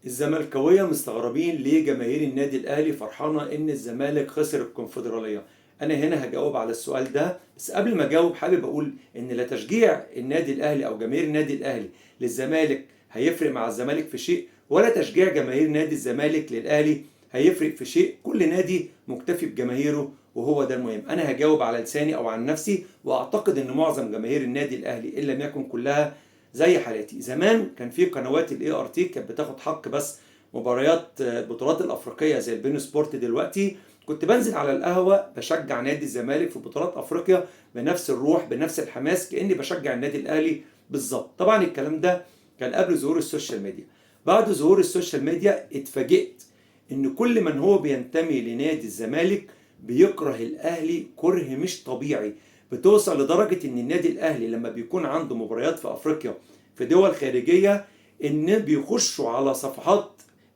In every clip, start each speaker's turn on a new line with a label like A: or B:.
A: الزملكاوية مستغربين ليه جماهير النادي الأهلي فرحانة إن الزمالك خسر الكونفدرالية. أنا هنا هجاوب على السؤال ده، بس قبل ما أجاوب حابب أقول إن لا تشجيع النادي الأهلي أو جماهير النادي الأهلي للزمالك هيفرق مع الزمالك في شيء، ولا تشجيع جماهير نادي الزمالك للأهلي هيفرق في شيء. كل نادي مكتفي بجماهيره وهو ده المهم. أنا هجاوب على لساني أو عن نفسي، وأعتقد إن معظم جماهير النادي الأهلي إن لم يكن كلها زي حالاتي. زمان كان في قنوات الاي ار تي كانت بتاخد حق بس مباريات البطولات الافريقيه زي البين سبورت. دلوقتي كنت بنزل على القهوه بشجع نادي الزمالك في بطولات افريقيا بنفس الروح بنفس الحماس كاني بشجع النادي الاهلي بالظبط. طبعا الكلام ده كان قبل ظهور السوشيال ميديا. بعد ظهور السوشيال ميديا اتفاجئت ان كل من هو بينتمي لنادي الزمالك بيكره الاهلي كره مش طبيعي. بتوصل لدرجة ان النادي الاهلي لما بيكون عنده مباريات في افريقيا في دول خارجية ان بيخشوا على صفحات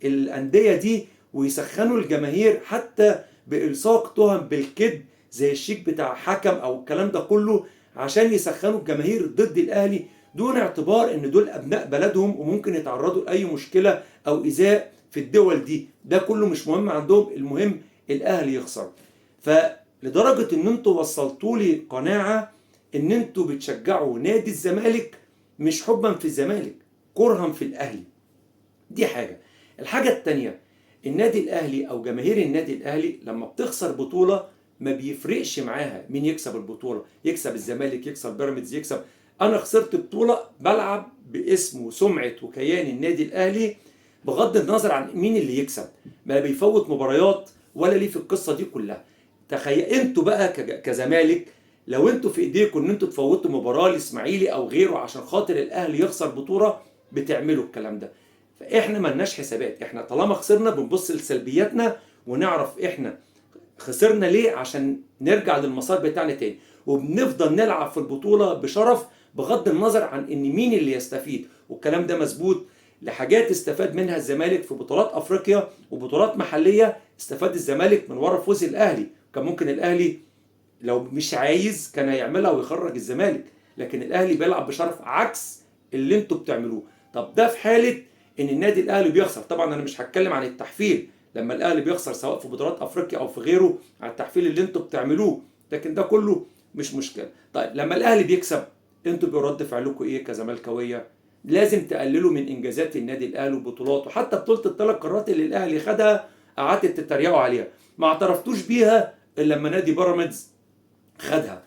A: الاندية دي ويسخنوا الجماهير حتى بإلصاق تهم بالكذب زي الشيك بتاع حكم او الكلام ده كله، عشان يسخنوا الجماهير ضد الاهلي دون اعتبار ان دول ابناء بلدهم وممكن يتعرضوا لاي مشكلة او ايذاء في الدول دي. ده كله مش مهم عندهم، المهم الاهلي يخسر. فلدرجة ان انتوا وصلتوا لي قناعة ان انتوا بتشجعوا نادي الزمالك مش حبا في الزمالك، كرها في الاهلي. دي حاجة. الحاجة التانية، النادي الاهلي او جماهير النادي الاهلي لما بتخسر بطولة ما بيفرقش معاها مين يكسب البطولة، يكسب الزمالك يكسب بيراميدز يكسب. انا خسرت بطولة بلعب باسم وسمعة وكيان النادي الاهلي بغض النظر عن مين اللي يكسب، ما بيفوت مباريات ولا ليه في القصة دي كلها. تخيل انتوا بقى كزمالك لو انتوا في ايديكم ان انتوا تفوتوا مباراة لاسماعيلي او غيره عشان خاطر الاهلي يخسر بطولة، بتعملوا الكلام ده. فاحنا ملناش حسابات، احنا طالما خسرنا بنبص لسلبياتنا ونعرف احنا خسرنا ليه عشان نرجع للمسار بتاعنا تاني، وبنفضل نلعب في البطولة بشرف بغض النظر عن ان مين اللي يستفيد. والكلام ده مظبوط لحاجات استفاد منها الزمالك في بطولات افريقيا وبطولات محلية. استفاد الزمالك من ورا فوز الاهلي، كان ممكن الاهلي لو مش عايز كان هيعملها ويخرج الزمالك، لكن الاهلي بيلعب بشرف عكس اللي انتوا بتعملوه. طب ده في حالة ان النادي الاهلي بيخسر. طبعا انا مش هتكلم عن التحفيل لما الاهلي بيخسر سواء في بطولات افريقيا او في غيره، على التحفيل اللي انتوا بتعملوه، لكن ده كله مش مشكله. طيب لما الاهلي بيكسب انتوا بيرد فعلكم ايه كزملكاويه؟ لازم تقللوا من انجازات النادي الاهلي وبطولاته. حتى بطوله الثلاث قارات اللي الاهلي خدها قعدت تتريقوا عليها، ما اعترفتوش بيها الا لما نادي بيراميدز خدها.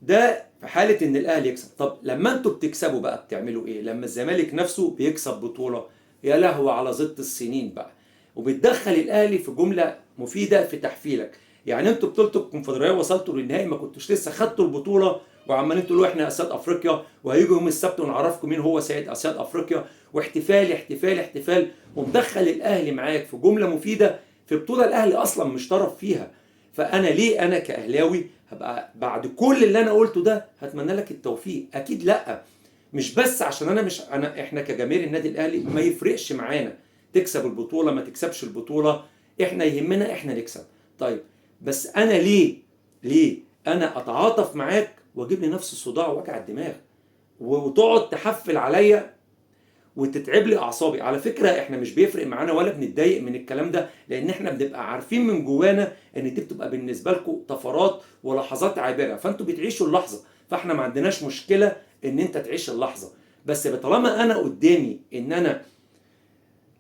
A: ده في حاله ان الاهلي يكسب. طب لما انتوا بتكسبوا بقى بتعملوا ايه؟ لما الزمالك نفسه بيكسب بطوله، يا لهو على زبط السنين بقى، وبتدخل الاهلي في جمله مفيده في تحفيلك. يعني انتوا بطوله الكونفدراليه وصلتوا للنهائي ما كنتوش لسه خدتوا البطوله وعمالين تقولوا احنا اسياد افريقيا وهيجوا يوم السبت ونعرفكم مين هو سيد اسياد افريقيا، واحتفال احتفال احتفال، ومدخل الاهلي معاك في جمله مفيده في بطوله الاهلي اصلا مش طرف فيها. فانا ليه انا كاهلاوي هبقى بعد كل اللي انا قلته ده هتمنى لك التوفيق؟ اكيد لا. مش بس عشان انا مش انا احنا كجماهير النادي الاهلي ما يفرقش معانا تكسب البطوله ما تكسبش البطوله، احنا يهمنا احنا نكسب. طيب بس انا ليه انا اتعاطف معاك واجيب لي نفس الصداع ووجع الدماغ وتقعد تحفل عليا وتتعب لي اعصابي؟ على فكره احنا مش بيفرق معانا ولا بنتضايق من الكلام ده، لان احنا بنبقى عارفين من جوانا ان دي بتبقى بالنسبه لكم طفرات ولحظات عابره، فانتوا بتعيشوا اللحظه، فاحنا ما عندناش مشكله ان انت تعيش اللحظه. بس طالما انا قدامي ان انا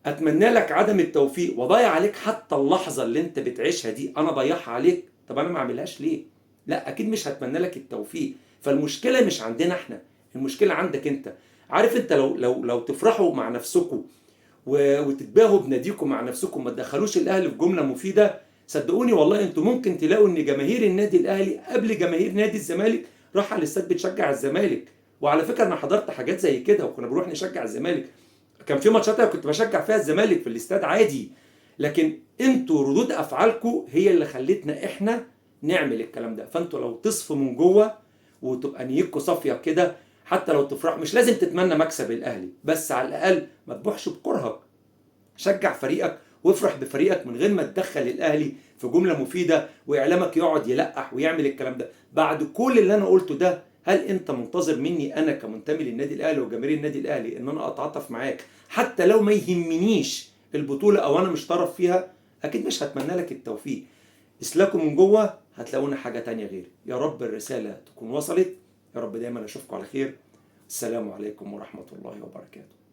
A: اتمنى لك عدم التوفيق واضيع عليك حتى اللحظه اللي انت بتعيشها دي، انا ضيعها عليك، طب انا ما اعملهاش ليه؟ لا اكيد مش هتمنى لك التوفيق. فالمشكله مش عندنا احنا، المشكله عندك انت. عارف انت لو تفرحوا مع نفسكم وتتباهوا بناديكم مع نفسكم ما تدخلوش الاهلي في جمله مفيده، صدقوني والله انتوا ممكن تلاقوا ان جماهير النادي الاهلي قبل جماهير نادي الزمالك راح على الاستاد بتشجع الزمالك. وعلى فكره انا حضرت حاجات زي كده وكنا بنروح نشجع الزمالك، كان في ماتشات انا كنت بشجع فيها الزمالك في الاستاد عادي. لكن انتوا ردود افعالكم هي اللي خلتنا احنا نعمل الكلام ده. فانتوا لو تصفوا من جوه وتبقى نيتكم صافيه كده، حتى لو تفرح مش لازم تتمنى مكسب الاهلي، بس على الاقل ما تبوحش بكرهك، شجع فريقك وافرح بفريقك من غير ما تدخل الاهلي في جمله مفيده واعلامك يقعد يلقح ويعمل الكلام ده. بعد كل اللي انا قلته ده هل انت منتظر مني انا كمنتمي للنادي الاهلي وجماهير النادي الاهلي ان انا اتعاطف معاك حتى لو ما يهمنيش البطولة او انا مش طرف فيها، اكيد مش هتمنى لك التوفيق. اسلكوا من جوه هتلاقونا حاجة تانية غير. يا رب الرسالة تكون وصلت، يا رب دايما اشوفكم على خير. السلام عليكم ورحمة الله وبركاته.